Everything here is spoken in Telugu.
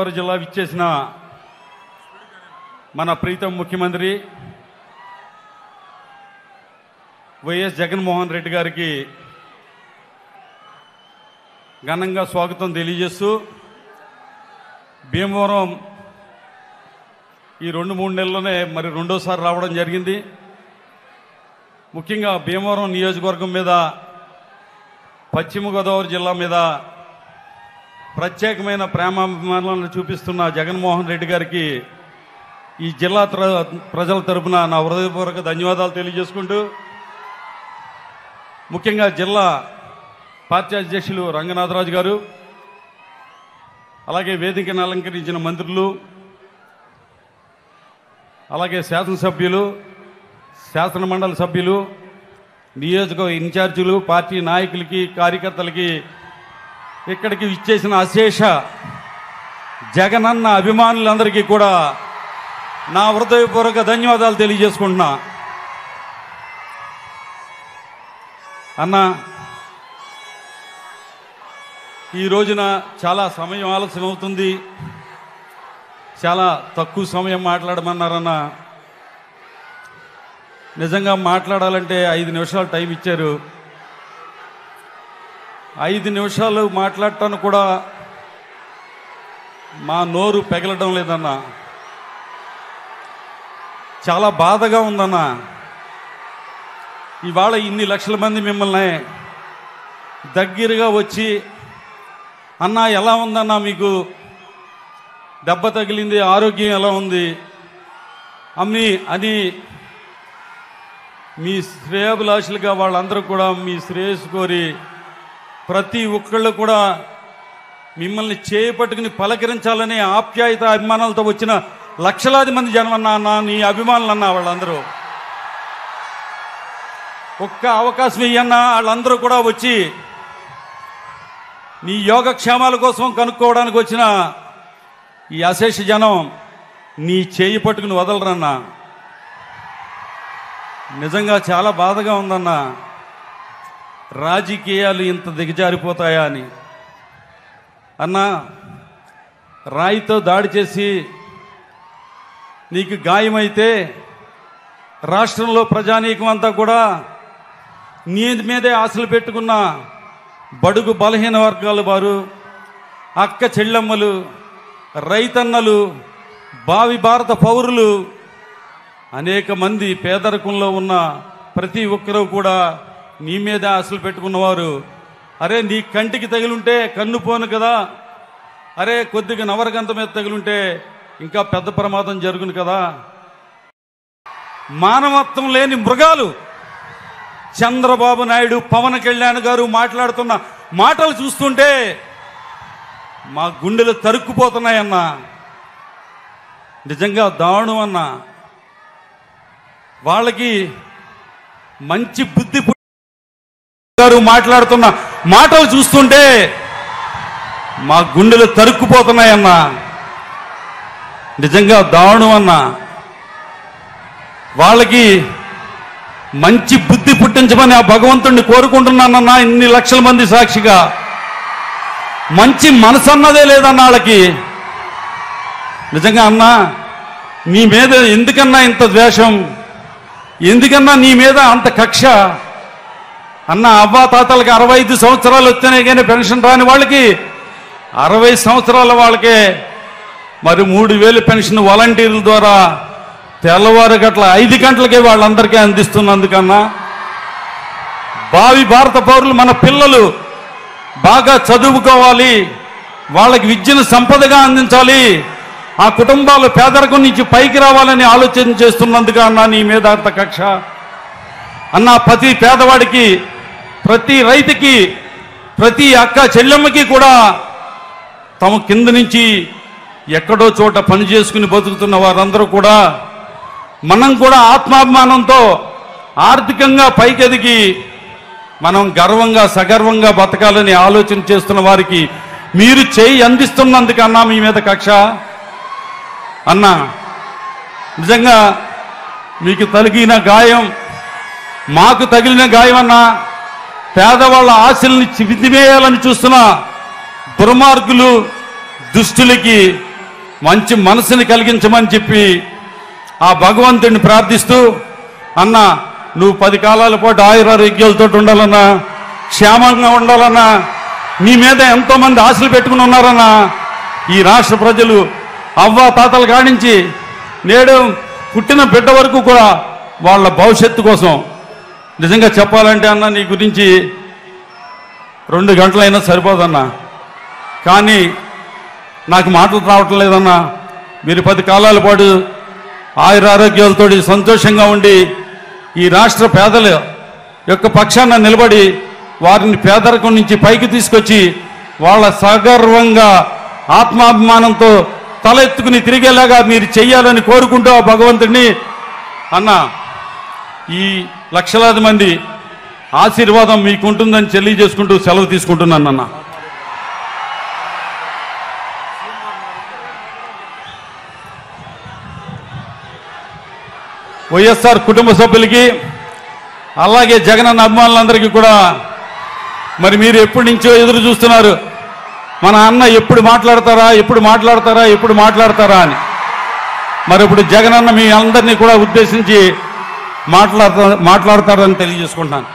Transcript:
గోదావరి జిల్లా విచ్చేసిన మన ప్రీతం ముఖ్యమంత్రి వైఎస్ జగన్మోహన్ రెడ్డి గారికి ఘనంగా స్వాగతం తెలియజేస్తూ భీమవరం ఈ 2-3 నెలల్లోనే మరి రెండోసారి రావడం జరిగింది. ముఖ్యంగా భీమవరం నియోజకవర్గం మీద, పశ్చిమ గోదావరి జిల్లా మీద ప్రత్యేకమైన ప్రేమాభిమానాలను చూపిస్తున్న జగన్మోహన్ రెడ్డి గారికి ఈ జిల్లా ప్రజల తరపున నా హృదయపూర్వక ధన్యవాదాలు తెలియజేసుకుంటూ, ముఖ్యంగా జిల్లా పార్టీ అధ్యక్షులు రంగనాథరాజు గారు, అలాగే వేదికను అలంకరించిన మంత్రులు, అలాగే శాసనసభ్యులు, శాసనమండలి సభ్యులు, నియోజకవర్గ ఇన్ఛార్జీలు, పార్టీ నాయకులకి, కార్యకర్తలకి, ఇక్కడికి విచ్చేసిన అశేష జగనన్న అభిమానులందరికీ కూడా నా హృదయపూర్వక ధన్యవాదాలు తెలియజేసుకుంటున్నా. అన్న, ఈ రోజున చాలా సమయం ఆలస్యం అవుతుంది, చాలా తక్కువ సమయం మాట్లాడమన్నారన్న. నిజంగా మాట్లాడాలంటే 5 నిమిషాలు టైం ఇచ్చారు. 5 నిమిషాలు మాట్లాడటాను కూడా మా నోరు పెగలడం లేదన్న. చాలా బాధగా ఉందన్న. ఇవాళ ఇన్ని లక్షల మంది మిమ్మల్ని దగ్గరగా వచ్చి, అన్నా ఎలా ఉందన్నా, మీకు దెబ్బ తగిలింది, ఆరోగ్యం ఎలా ఉంది అమ్మి అని మీ శ్రేయాభిలాషులుగా వాళ్ళందరూ కూడా మీ శ్రేయస్సు కోరి ప్రతి ఒక్కళ్ళు కూడా మిమ్మల్ని చేపట్టుకుని పలకరించాలనే ఆప్యాయత అభిమానాలతో వచ్చిన లక్షలాది మంది జనమన్నా అన్న, నీ అభిమానులు అన్నా వాళ్ళందరూ. ఒక్క అవకాశం ఇయ్యన్నా వాళ్ళందరూ కూడా వచ్చి నీ యోగక్షేమాల కోసం కనుక్కోవడానికి వచ్చిన ఈ అశేష జనం నీ చేయి పట్టుకుని వదలరన్నా. నిజంగా చాలా బాధగా ఉందన్నా. రాజకీయాలు ఇంత దిగజారిపోతాయా అని. అన్నా, రాయితో దాడి చేసి నీకు గాయమైతే రాష్ట్రంలో ప్రజానీకం అంతా కూడా నీ మీదే ఆశలు పెట్టుకున్న బడుగు బలహీన వర్గాల వారు, అక్క చెల్లెమ్మలు, రైతన్నలు, భావి భారత పౌరులు, అనేక మంది పేదరికంలో ఉన్న ప్రతి ఒక్కరూ కూడా నీ మీద ఆశలు పెట్టుకున్నవారు. అరే, నీ కంటికి తగిలుంటే కన్ను పోను కదా, అరే కొద్దిగా నవరగంత మీద తగిలుంటే ఇంకా పెద్ద ప్రమాదం జరుగును కదా. మానవత్వం లేని మృగాలు చంద్రబాబు నాయుడు, పవన్ కళ్యాణ్ గారు మాట్లాడుతున్న మాటలు చూస్తుంటే మా గుండెలు తరుక్కుపోతున్నాయన్నా. నిజంగా దారుణం అన్నా. వాళ్ళకి మంచి బుద్ధి గారు మాట్లాడుతున్న మాటలు చూస్తుంటే మా గుండెలు తరుక్కుపోతున్నాయన్నా. నిజంగా దారుణం అన్నా. వాళ్ళకి మంచి బుద్ధి పుట్టించమని ఆ భగవంతుడిని కోరుకుంటున్నానన్నా. ఇన్ని లక్షల మంది సాక్షిగా మంచి మనసు అన్నదే లేదన్న వాళ్ళకి. నిజంగా అన్నా, నీ మీద ఎందుకన్నా ఇంత ద్వేషం, ఎందుకన్నా నీ మీద అంత కక్ష అన్న? అవ్వా తాతలకి 65 సంవత్సరాలు వస్తేనే కానీ పెన్షన్ రాని వాళ్ళకి 60 సంవత్సరాల వాళ్ళకే మరి 3000 పెన్షన్ వాలంటీర్ల ద్వారా తెల్లవారు గట్ల 5 గంటలకే వాళ్ళందరికీ అందిస్తున్నందుకన్నా, భావి భారత పౌరులు మన పిల్లలు బాగా చదువుకోవాలి, వాళ్ళకి విద్యను సంపదగా అందించాలి, ఆ కుటుంబాలు పేదరికం నుంచి పైకి రావాలని ఆలోచన చేస్తున్నందుకు అన్నా నీ మీద అంత కక్ష అన్నా. ప్రతి పేదవాడికి, ప్రతి రైతుకి, ప్రతి అక్క చెల్లెమ్మకి కూడా తమ కింద నుంచి ఎక్కడో చోట పని చేసుకుని బతుకుతున్న వారందరూ కూడా మనం కూడా ఆత్మాభిమానంతో ఆర్థికంగా పైకెదిగి మనం గర్వంగా సగర్వంగా బతకాలని ఆలోచన చేస్తున్న వారికి మీరు చేయి అందిస్తున్నందుకన్నా మీ మీద కక్ష అన్నా. నిజంగా మీకు తగిలిన గాయం మాకు తగిలిన గాయం అన్నా. పేదవాళ్ళ ఆశల్ని విధివేయాలని చూస్తున్న దుర్మార్గులు, దుష్టులకి మంచి మనసుని కలిగించమని చెప్పి ఆ భగవంతుడిని ప్రార్థిస్తూ, అన్న నువ్వు 10 కాలాల పాటు ఆయురారోగ్యాలతో ఉండాలన్నా, క్షేమంగా ఉండాలన్నా, నీ మీద ఎంతోమంది ఆశలు పెట్టుకుని ఉన్నారన్నా. ఈ రాష్ట్ర ప్రజలు అవ్వ తాతల కాడించి నేడు పుట్టిన బిడ్డ వరకు కూడా వాళ్ళ భవిష్యత్తు కోసం నిజంగా చెప్పాలంటే అన్న నీ గురించి 2 గంటలైనా సరిపోదన్నా. కానీ నాకు మాటలు రావటం లేదన్నా. మీరు 10 కాలాల పాటు ఆయురారోగ్యాలతో సంతోషంగా ఉండి ఈ రాష్ట్ర పేదల యొక్క పక్షాన నిలబడి వారిని పేదరికం నుంచి పైకి తీసుకొచ్చి వాళ్ళ సగర్వంగా ఆత్మాభిమానంతో తల ఎత్తుకుని తిరిగేలాగా మీరు చెయ్యాలని కోరుకుంటూ ఆ భగవంతుడిని అన్న ఈ లక్షలాది మంది ఆశీర్వాదం మీకుంటుందని తెలియజేసుకుంటూ సెలవు తీసుకుంటున్నానన్న. వైఎస్ఆర్ కుటుంబ సభ్యులకి అలాగే జగనన్న అభిమానులందరికీ కూడా మరి మీరు ఎప్పటి నుంచో ఎదురు చూస్తున్నారు, మన అన్న ఎప్పుడు మాట్లాడతారా అని. మరి ఇప్పుడు జగనన్న మీ అందరినీ కూడా ఉద్దేశించి మాట్లాడతారని తెలియజేసుకుంటున్నాను.